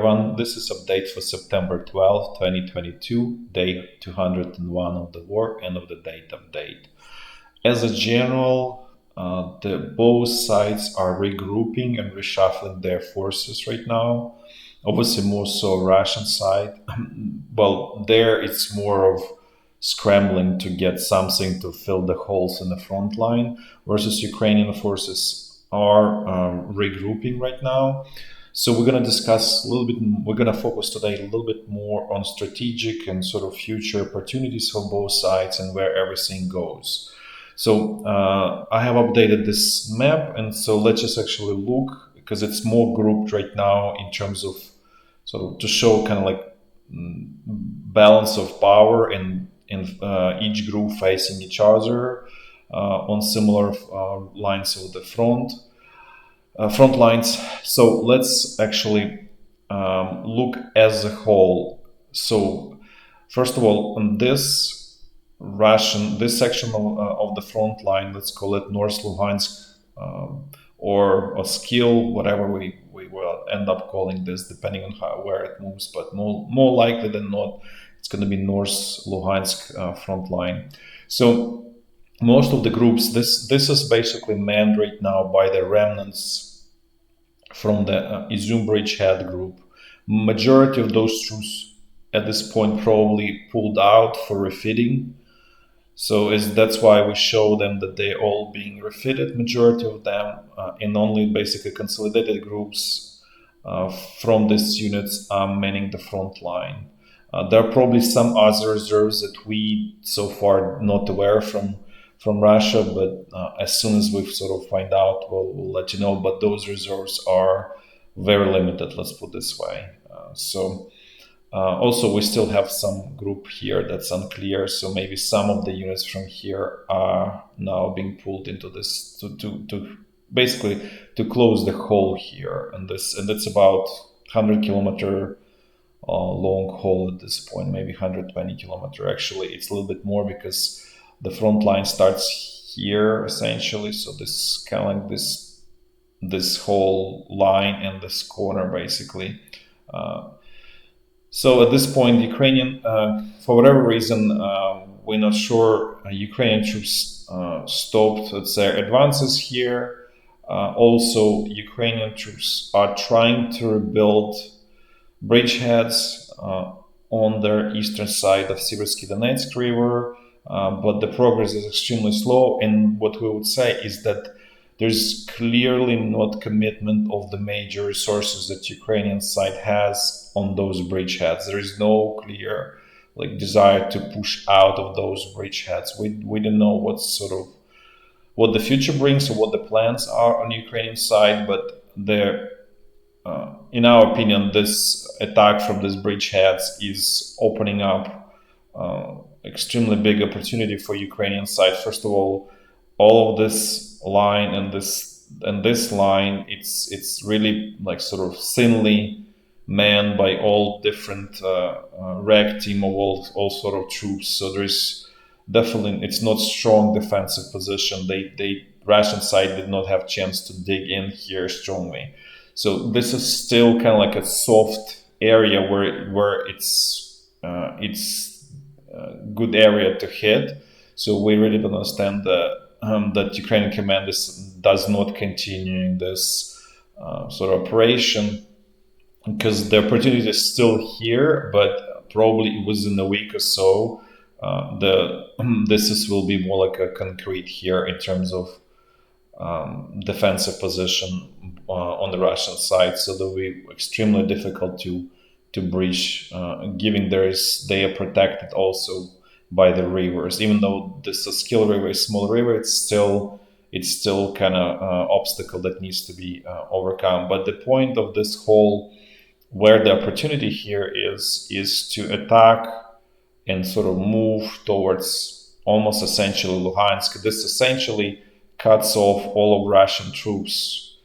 Everyone, this is update for September 12, 2022, day 201 of the war, end of the date update. As a general, both sides are regrouping and reshuffling their forces right now. Obviously, more so Russian side. Well, there it's more of scrambling to get something to fill the holes in the front line, versus Ukrainian forces are regrouping right now. So we're going to discuss a little bit, we're going to focus today a little bit more on strategic and sort of future opportunities for both sides and where everything goes. So I have updated this map, and so let's just actually look, because it's more grouped right now in terms of sort of to show kind of like balance of power in each group facing each other on similar lines of the front lines. So let's actually look as a whole. So first of all, on this section of the front line, let's call it North Luhansk or Oskil, whatever we will end up calling this, depending on where it moves. But more likely than not, it's going to be North Luhansk front line. So most of the groups, this is basically manned right now by the remnants from the Izum bridgehead group. Majority of those troops at this point probably pulled out for refitting. So that's why we show them that they're all being refitted, majority of them, in only basically consolidated groups from these units are manning the front line. There are probably some other reserves that we so far not aware from Russia, but as soon as we sort of find out, we'll let you know. But those reserves are very limited, let's put it this way. Also, we still have some group here that's unclear, so maybe some of the units from here are now being pulled into this to basically to close the hole here, and that's about 100-kilometer long hole at this point, maybe 120-kilometer. Actually, it's a little bit more because the front line starts here essentially. So this kind of like this whole line and this corner basically. So at this point, Ukrainian, for whatever reason, we're not sure, Ukrainian troops stopped their advances here. Also, Ukrainian troops are trying to rebuild bridgeheads on their eastern side of Siversky Donets river, but the progress is extremely slow. And what we would say is that there's clearly not commitment of the major resources that Ukrainian side has on those bridgeheads. There is no clear desire to push out of those bridgeheads. We don't know what the future brings or what the plans are on Ukrainian side, but in our opinion, this attack from these bridgeheads is opening up extremely big opportunity for Ukrainian side. First of all of this line and this line, it's really sort of thinly manned by all different reg team of all sort of troops. So there's definitely, it's not strong defensive position. They Russian side did not have chance to dig in here strongly. So this is still kind of like a soft area where it's good area to hit. So we really don't understand that Ukrainian command does not continue this sort of operation, because the opportunity is still here, but probably within a week or so, this will be more like a concrete here in terms of defensive position on the Russian side. So that will be extremely difficult to breach, given they are protected also by the rivers. Even though this Oskil river is a small river, it's still kind of obstacle that needs to be overcome. But the point of this whole, where the opportunity here is to attack and sort of move towards almost essentially Luhansk. This essentially cuts off all of Russian troops.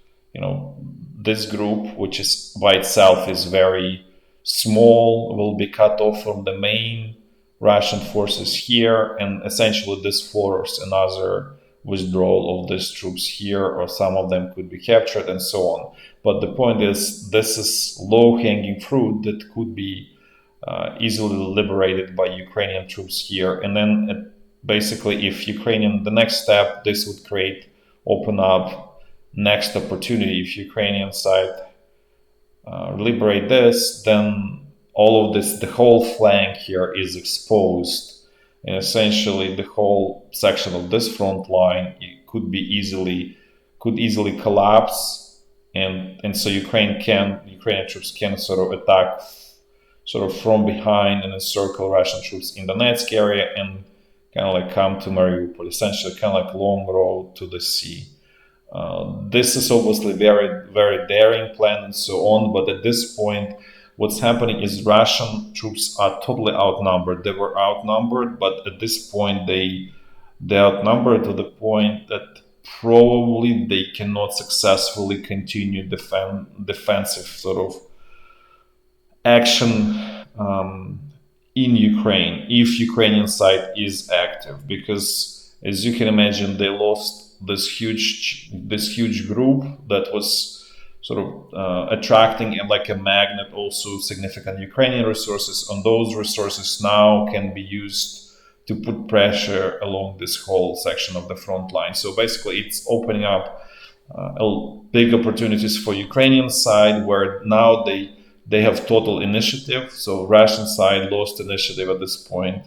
This group, which is by itself is very small, will be cut off from the main Russian forces here, and essentially this force another withdrawal of these troops here, or some of them could be captured and so on. But the point is, this is low-hanging fruit that could be easily liberated by Ukrainian troops here. And then basically, if the next step, this would open up next opportunity. If Ukrainian side liberate this, then all of this, the whole flank here is exposed, and essentially the whole section of this front line could easily collapse, and so Ukrainian troops can sort of attack sort of from behind and encircle Russian troops in the Donetsk area and kind of like come to Mariupol, essentially kind of like long road to the sea. This is obviously very, very daring plan and so on, but at this point, what's happening is Russian troops are totally outnumbered. They were outnumbered, but at this point, they outnumbered to the point that probably they cannot successfully continue defensive sort of action in Ukraine if Ukrainian side is active, because as you can imagine, they lost this huge group that was sort of attracting like a magnet also significant Ukrainian resources. On those resources now can be used to put pressure along this whole section of the front line. So basically, it's opening up big opportunities for Ukrainian side, where now they have total initiative. So Russian side lost initiative at this point.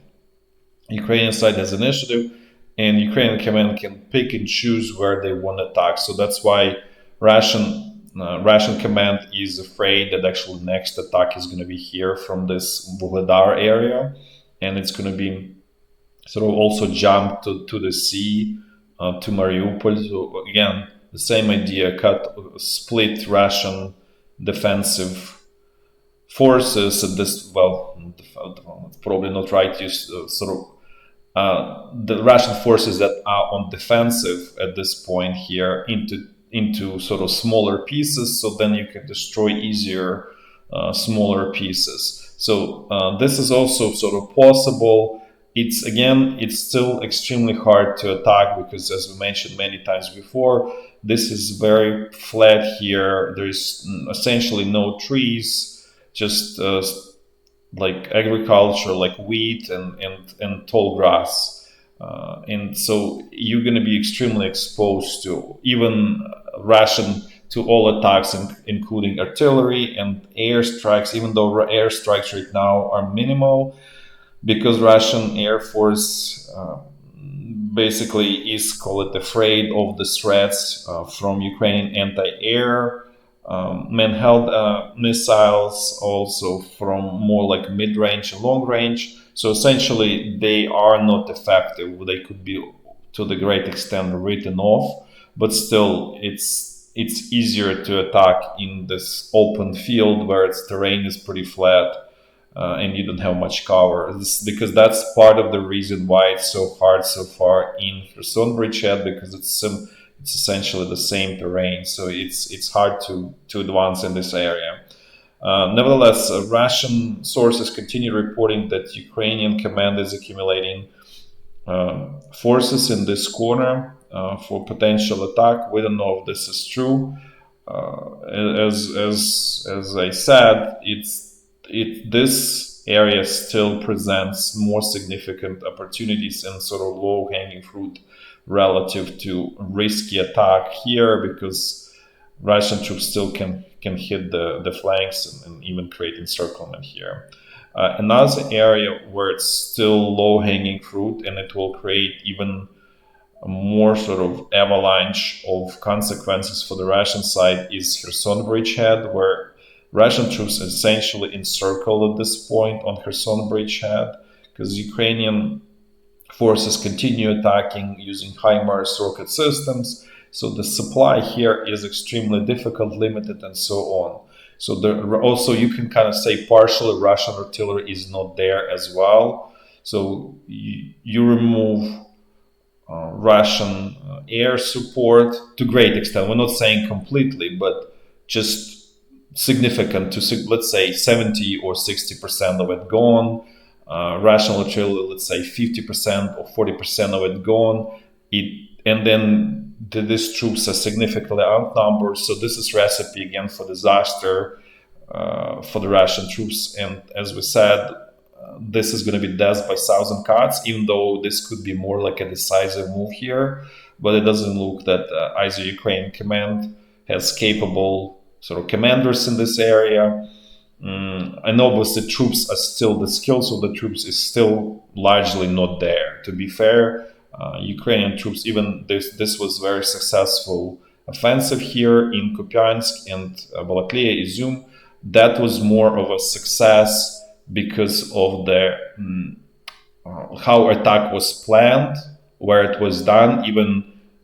Ukrainian side has initiative, and Ukrainian command can pick and choose where they want to attack. So that's why Russian command is afraid that actually next attack is going to be here from this Vuhledar area, and it's going to be sort of also jump to the sea, to Mariupol. So again, the same idea, split Russian defensive forces at this, probably not right use, sort of the Russian forces that are on defensive at this point here into sort of smaller pieces, so then you can destroy easier smaller pieces. So this is also sort of possible. It's still extremely hard to attack because, as we mentioned many times before, this is very flat here. There's essentially no trees, just like agriculture, like wheat and tall grass. And so you're going to be extremely exposed to even to all attacks, including artillery and airstrikes, even though airstrikes right now are minimal, because Russian Air Force basically is, call it, afraid of the threats from Ukrainian anti-air man-held missiles, also from more like mid-range and long-range. So essentially, they are not effective. They could be, to the great extent, written off, but still, it's easier to attack in this open field where its terrain is pretty flat and you don't have much cover. Because that's part of the reason why it's so hard so far in Kherson bridgehead, because it's essentially the same terrain, so it's hard to advance in this area. Nevertheless, Russian sources continue reporting that Ukrainian command is accumulating forces in this corner for potential attack. We don't know if this is true. As I said, this area still presents more significant opportunities and sort of low-hanging fruit relative to risky attack here, because Russian troops still can hit the flanks and even create encirclement here. Another area where it's still low-hanging fruit and it will create even a more sort of avalanche of consequences for the Russian side is Kherson bridgehead, where Russian troops essentially encircled at this point on Kherson bridgehead, because Ukrainian forces continue attacking using HIMARS rocket systems. So the supply here is extremely difficult, limited, and so on. So also you can kind of say partially Russian artillery is not there as well. So you remove Russian air support to great extent. We're not saying completely, but just significant to, let's say, 70 or 60% of it gone. Russian artillery, let's say 50% or 40% of it gone. It and then these troops are significantly outnumbered. So this is recipe again for disaster for the Russian troops. And as we said, this is going to be death by 1,000 cuts, even though this could be more like a decisive move here. But it doesn't look that either Ukrainian command has capable sort of commanders in this area. And obviously troops are still, the skills of the troops is still largely not there. To be fair, Ukrainian troops, even this was very successful offensive here in Kupiansk and Balaklia, Izum. That was more of a success because of the how attack was planned, where it was done.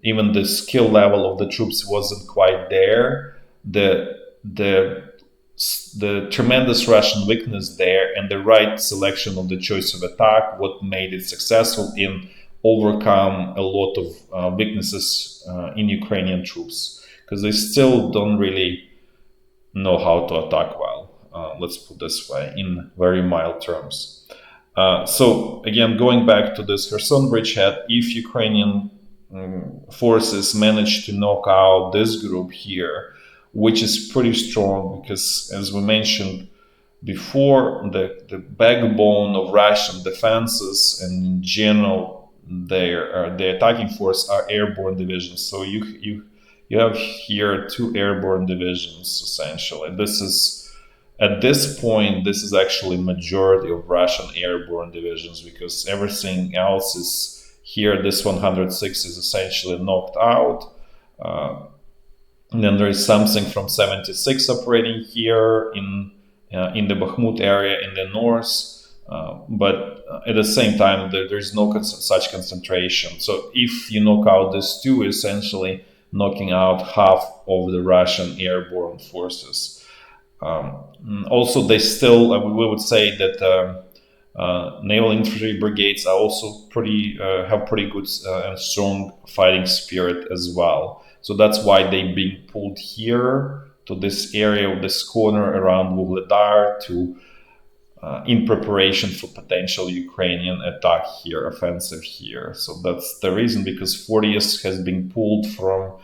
Even the skill level of the troops wasn't quite there. The tremendous Russian weakness there and the right selection of the choice of attack, what made it successful in overcome a lot of weaknesses in Ukrainian troops, because they still don't really know how to attack well. Let's put this way, in very mild terms. So again, going back to this Kherson bridgehead, if Ukrainian forces manage to knock out this group here, which is pretty strong, because as we mentioned before, the backbone of Russian defenses and in general the attacking force are airborne divisions. So you have here 2 airborne divisions essentially. This is, at this point, this is actually majority of Russian airborne divisions, because everything else is here. This 106 is essentially knocked out. And then there is something from 76 operating here in the Bakhmut area in the north, but at the same time there is no such concentration. So if you knock out these 2, essentially knocking out half of the Russian airborne forces. Also, they still, we would say that naval infantry brigades are also have pretty good and strong fighting spirit as well. So that's why they're being pulled here to this area of this corner around Vuhledar to in preparation for potential Ukrainian attack here, offensive here. So that's the reason, because 40th has been pulled from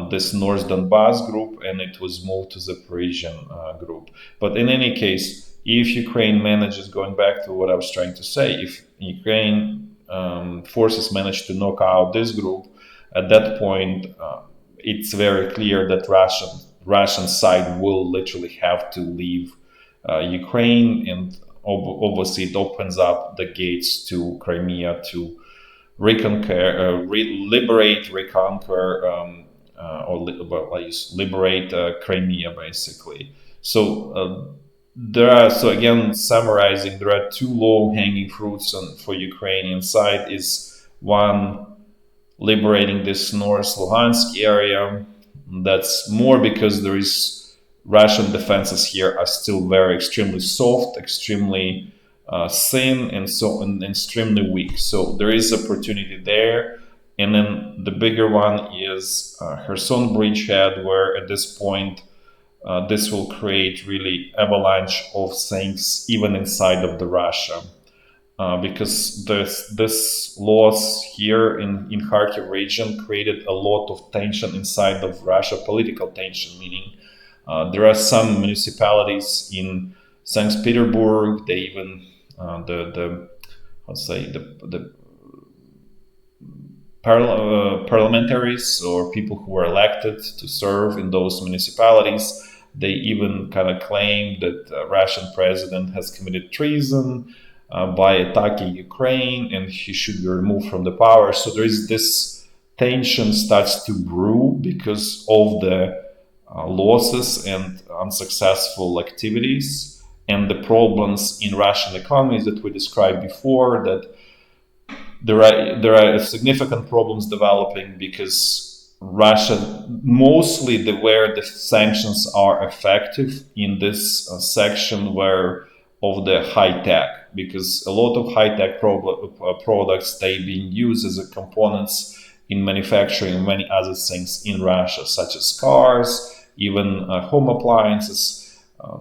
this North Donbas group and it was moved to the Zaporizhyan group. But in any case, if Ukraine manages, going back to what I was trying to say, if Ukraine forces manage to knock out this group, at that point, it's very clear that Russian side will literally have to leave Ukraine, and obviously it opens up the gates to Crimea to liberate, reconquer, liberate Crimea, basically. So so again, summarizing, there are 2 low-hanging fruits for Ukrainian side. Is one, liberating this North Luhansk area. That's more because there is Russian defenses here are still very extremely soft, extremely thin, and extremely weak. So there is opportunity there. And then the bigger one is Kherson bridgehead, where at this point this will create really avalanche of things even inside of the Russia. Because this loss here in Kharkiv region created a lot of tension inside of Russia, political tension, meaning there are some municipalities in St. Petersburg, they even the parliamentaries or people who were elected to serve in those municipalities, they even kind of claim that the Russian president has committed treason by attacking Ukraine and he should be removed from the power. So there is this tension starts to brew because of the losses and unsuccessful activities and the problems in Russian economies that we described before, that there are significant problems developing because Russia, mostly where the sanctions are effective in this section where of the high tech, because a lot of high tech products they being used as a components in manufacturing many other things in Russia, such as cars, even home appliances.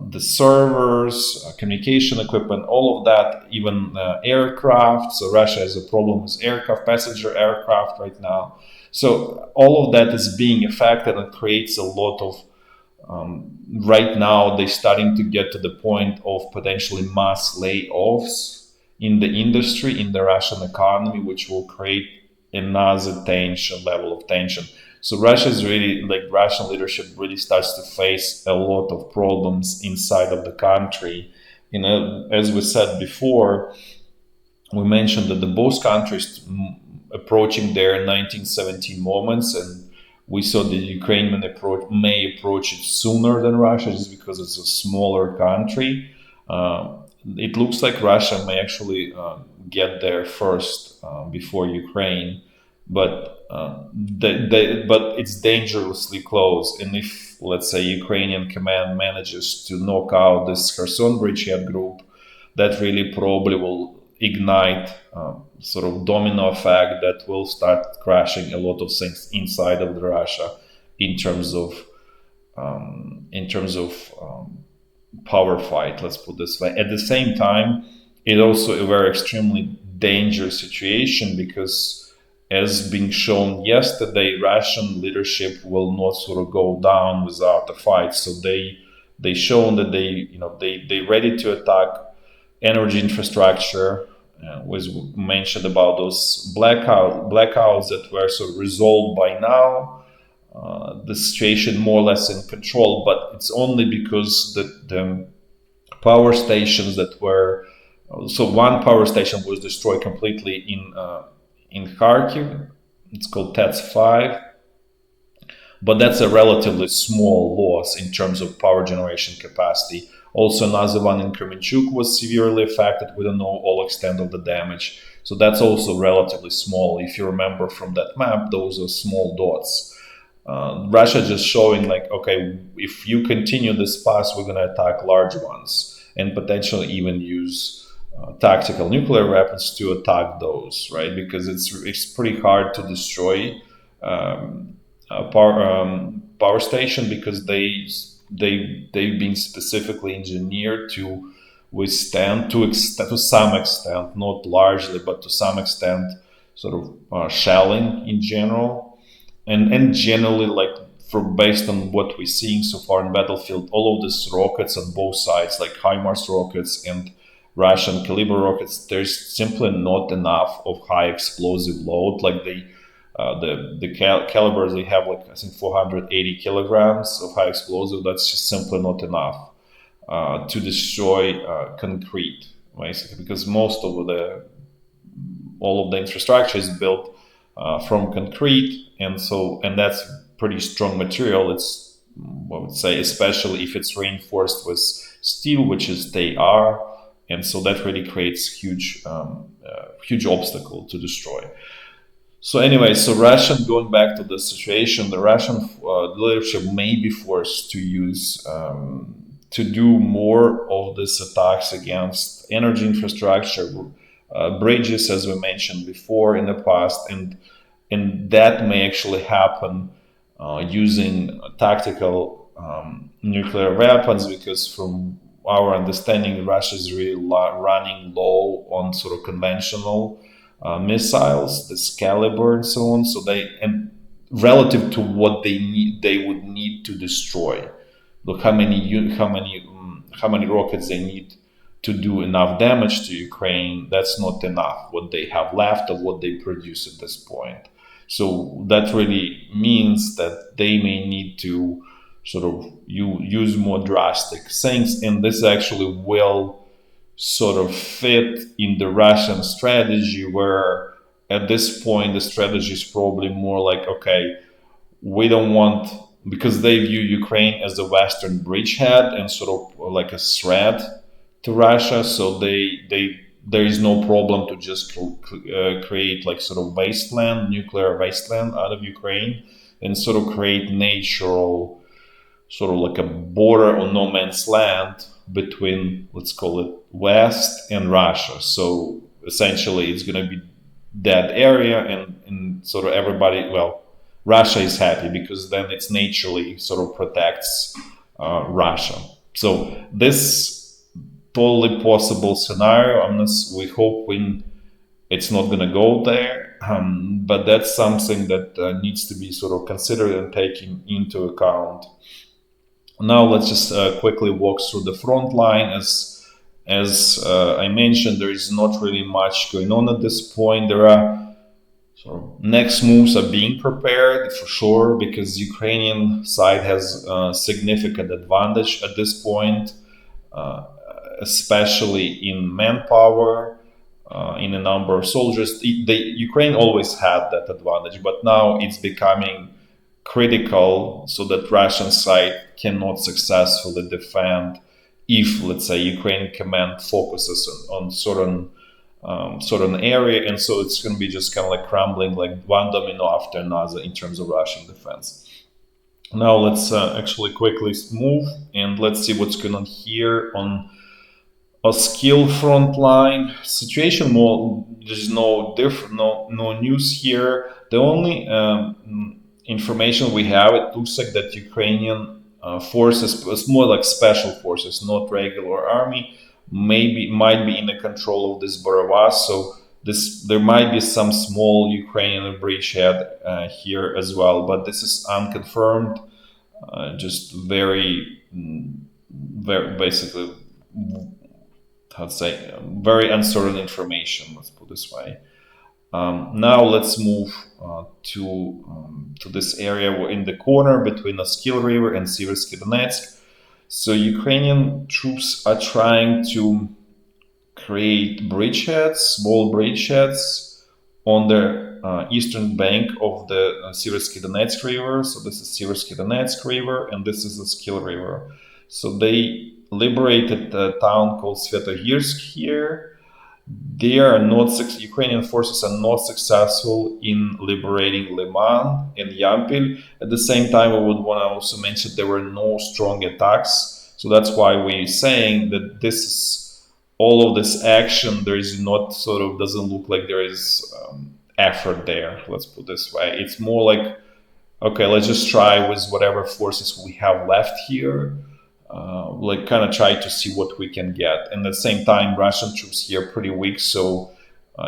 the servers, communication equipment, all of that, even aircraft. So Russia has a problem with aircraft, passenger aircraft right now. So all of that is being affected and creates a lot of right now they're starting to get to the point of potentially mass layoffs in the industry, in the Russian economy, which will create another level of tension. So Russia's really, like, Russian leadership really starts to face a lot of problems inside of the country. As we said before, we mentioned that the both countries approaching their 1917 moments, and we saw the Ukraine may approach it sooner than Russia just because it's a smaller country. It looks like Russia may actually get there first before Ukraine, but but it's dangerously close. And if, let's say, Ukrainian command manages to knock out this Kherson bridgehead group, that really probably will ignite sort of domino effect that will start crashing a lot of things inside of Russia in terms of power fight. Let's put this way. At the same time, it's also a very extremely dangerous situation because, as being shown yesterday, Russian leadership will not sort of go down without a fight. So they shown that they ready to attack energy infrastructure. Was mentioned about those blackouts that were sort of resolved by now. The situation more or less in control, but it's only because the power stations that were one power station was destroyed completely in Kharkiv. It's called TETS-5, but that's a relatively small loss in terms of power generation capacity. Also, another one in Kremenchuk was severely affected. We don't know all extent of the damage. So that's also relatively small. If you remember from that map, those are small dots. Russia just showing like, okay, if you continue this path, we're going to attack large ones and potentially even use tactical nuclear weapons to attack those, right? Because it's pretty hard to destroy a power station because they've been specifically engineered to withstand to some extent, not largely, but to some extent, sort of shelling in general, and generally, like, based on what we're seeing so far in battlefield, all of these rockets on both sides, like HIMARS rockets and Russian caliber rockets, there's simply not enough of high explosive load. Like the calibers, they have, like, I think 480 kilograms of high explosive. That's just simply not enough to destroy concrete, basically, because all of the infrastructure is built from concrete, and that's pretty strong material. It's, I would say, especially if it's reinforced with steel, which is they are, and so that really creates huge obstacle to destroy. So anyway, going back to the situation, the Russian leadership may be forced to do more of these attacks against energy infrastructure, bridges, as we mentioned before in the past, and that may actually happen using tactical nuclear weapons, because from our understanding, Russia is really running low on sort of conventional missiles, this caliber and so on. So relative to what they would need to destroy. Look how many rockets they need to do enough damage to Ukraine. That's not enough. What they have left of what they produce at this point. So that really means that they may need to sort of use more drastic things, and this actually will sort of fit in the Russian strategy, where at this point the strategy is probably more like, okay, we don't want, because they view Ukraine as a Western bridgehead and sort of like a threat to Russia, so there is no problem to just create like sort of nuclear wasteland out of Ukraine, and sort of create natural, sort of like a border or no man's land between, let's call it, West and Russia. So essentially it's going to be that area, and sort of everybody, well, Russia is happy because then it's naturally sort of protects Russia. So this totally possible scenario, unless we hope it's not going to go there. But that's something that needs to be sort of considered and taken into account. Now let's just quickly walk through the front line. As I mentioned, there is not really much going on at this point. There are next moves are being prepared for sure, because Ukrainian side has a significant advantage at this point, especially in manpower, in a number of soldiers. Ukraine always had that advantage, but now it's becoming critical so that Russian side cannot successfully defend if, let's say, Ukrainian command focuses on certain area, and so it's going to be just kind of like crumbling like one domino after another in terms of Russian defense. Now let's actually quickly move and let's see what's going on here on Oskil front line situation. More, there's no news here. The only information we have, it looks like that Ukrainian forces, it's more like special forces, not regular army, might be in the control of this Donbass. So there might be some small Ukrainian bridgehead here as well, but this is unconfirmed. Just very basically, how to say, very uncertain information. Let's put it this way. Now let's move to this area in the corner between Oskil River and Siversky Donets. So Ukrainian troops are trying to create bridgeheads, small bridgeheads on the eastern bank of the Siversky Donetsk River. So this is Siversky Donetsk River and this is Oskil River. So they liberated a town called Svyatogirsk here. Ukrainian forces are not successful in liberating Lyman and Yampil. At the same time, I would want to also mention there were no strong attacks. So that's why we're saying that this is all of this action. There is not doesn't look like there is effort there. Let's put it this way. It's more like, okay, let's just try with whatever forces we have left here. Kind of try to see what we can get. And at the same time, Russian troops here are pretty weak. So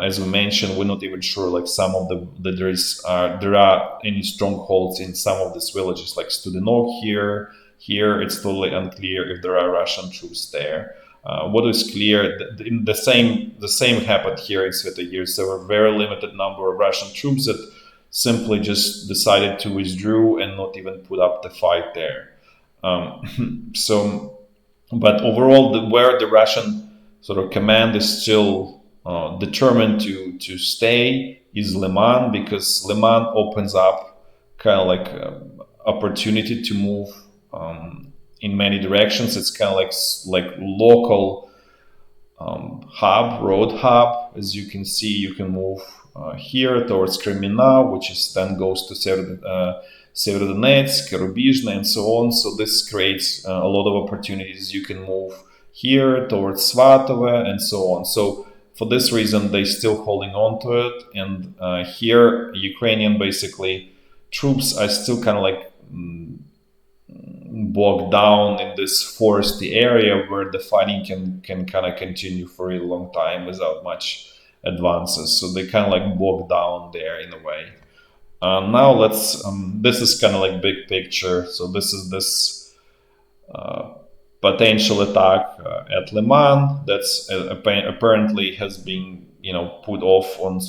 as we mentioned, we're not even sure some of there are any strongholds in some of these villages like Studenok here. Here it's totally unclear if there are Russian troops there. What is clear, the same happened here in Svyatogirsk. There were a very limited number of Russian troops that simply just decided to withdraw and not even put up the fight there. But overall, where the Russian command is still determined to stay is Lyman, because Lyman opens up kind of opportunity to move in many directions. It's kind of like local road hub. As you can see, you can move here towards Kreminna, which then goes to Severodonetsk, Rubizhny, and so on. So this creates a lot of opportunities. You can move here towards Svatove and so on. So for this reason, they're still holding on to it. And here, Ukrainian basically troops are still kind of bogged down in this foresty area where the fighting can kind of continue for a long time without much advances. So they kind of bogged down there in a way. Now let's, this is kind of big picture. So this is this potential attack at Lyman that's apparently has been, put off on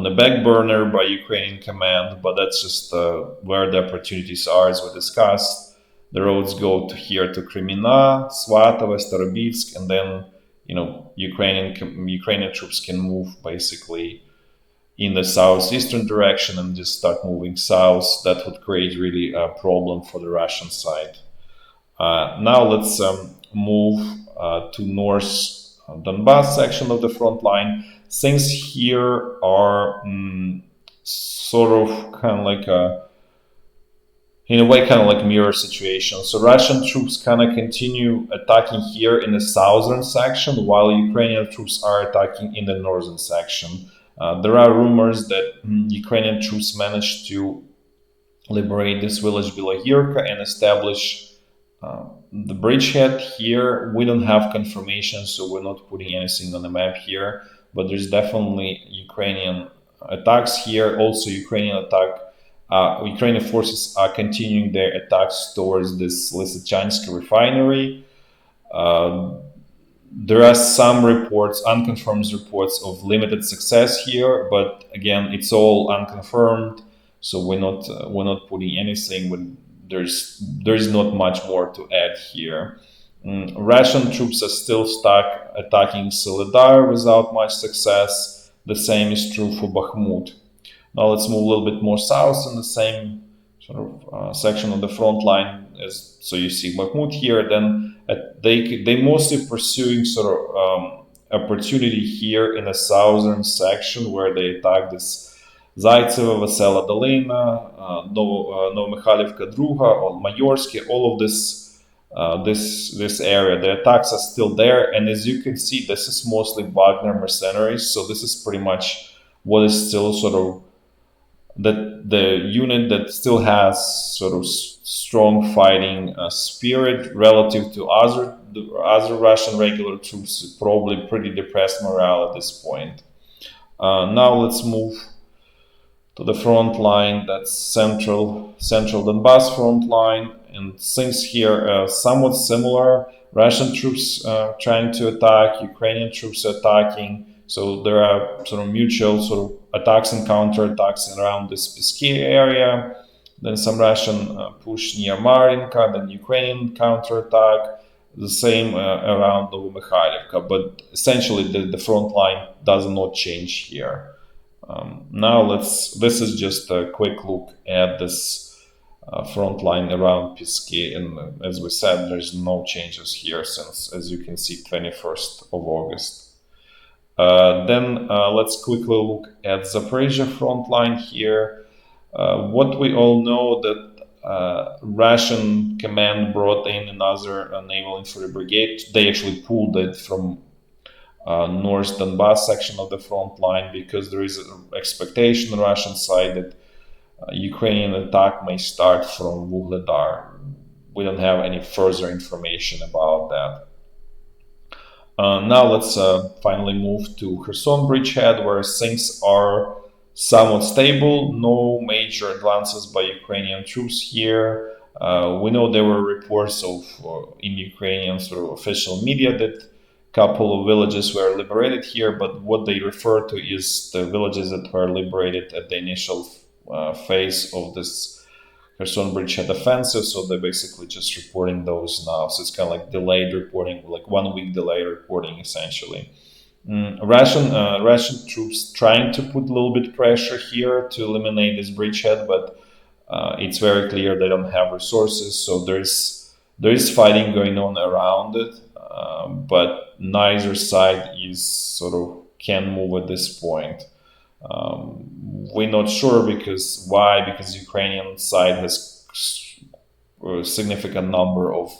the back burner by Ukrainian command, but that's just where the opportunities are, as we discussed. The roads go here to Kreminna, Svatove, Starobitsk, and then, Ukrainian troops can move basically in the southeastern direction and just start moving south. That would create really a problem for the Russian side. Now let's move to North Donbas section of the front line. Things here are in a way kind of mirror situation. So Russian troops kind of continue attacking here in the southern section, while Ukrainian troops are attacking in the northern section. There are rumors that Ukrainian troops managed to liberate this village Svyatogirsk and establish the bridgehead here, we don't have confirmation, so we're not putting anything on the map here. But there's definitely Ukrainian attacks here. Also, Ukrainian forces are continuing their attacks towards this Lysychansk refinery. Uh, there are some reports, unconfirmed reports of limited success here, but again, it's all unconfirmed, so we're not putting anything. There's not much more to add here. Russian troops are still stuck attacking Soledar without much success. The same is true for Bakhmut. Now let's move a little bit more south in the same sort of section of the front line. So you see Bakhmut here. Then they mostly pursuing sort of opportunity here in the southern section where they attack this Zaitsevo, Vesela Dolina, Novomikhailivka Druga, or Mayorsky, all of this area. The attacks are still there, and as you can see, this is mostly Wagner mercenaries. So this is pretty much what is still sort of the unit that still has sort of strong fighting spirit relative to other Russian regular troops. Probably pretty depressed morale at this point. Now let's move to the front line. That's central Donbass front line, and things here are somewhat similar. Russian troops trying to attack, Ukrainian troops attacking. So there are sort of mutual sort of attacks and counterattacks around this Pisky area. Then some Russian push near Marinka, then Ukrainian counterattack. The same around Novomikhailivka, but essentially the front line does not change here. Now this is just a quick look at this front line around Pisky, and as we said, there's no changes here since, as you can see, 21st of August. Then let's quickly look at Zaporizhzhia front line here. What we all know that Russian command brought in another naval infantry brigade. They actually pulled it from North Donbas section of the front line because there is an expectation on the Russian side that Ukrainian attack may start from Vuhledar. We don't have any further information about that. Now let's finally move to Kherson bridgehead, where things are somewhat stable. No major advances by Ukrainian troops here. We know there were reports of in Ukrainian sort of official media that a couple of villages were liberated here, but what they refer to is the villages that were liberated at the initial phase of this Kherson bridgehead offensive, so they're basically just reporting those now. So it's kind of like delayed reporting, like 1 week delayed reporting, essentially. Russian troops trying to put a little bit pressure here to eliminate this bridgehead, but it's very clear they don't have resources. So there is fighting going on around it, but neither side is sort of can move at this point. We're not sure because why? Because Ukrainian side has a significant number of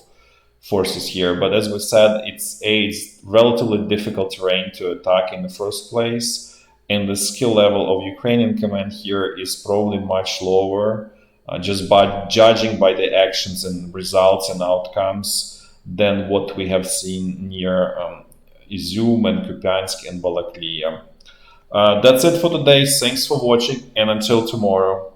forces here, but as we said, it's relatively difficult terrain to attack in the first place, and the skill level of Ukrainian command here is probably much lower, just by judging by the actions and results and outcomes than what we have seen near Izum and Kupiansk and Balaklia. That's it for today. Thanks for watching, and until tomorrow.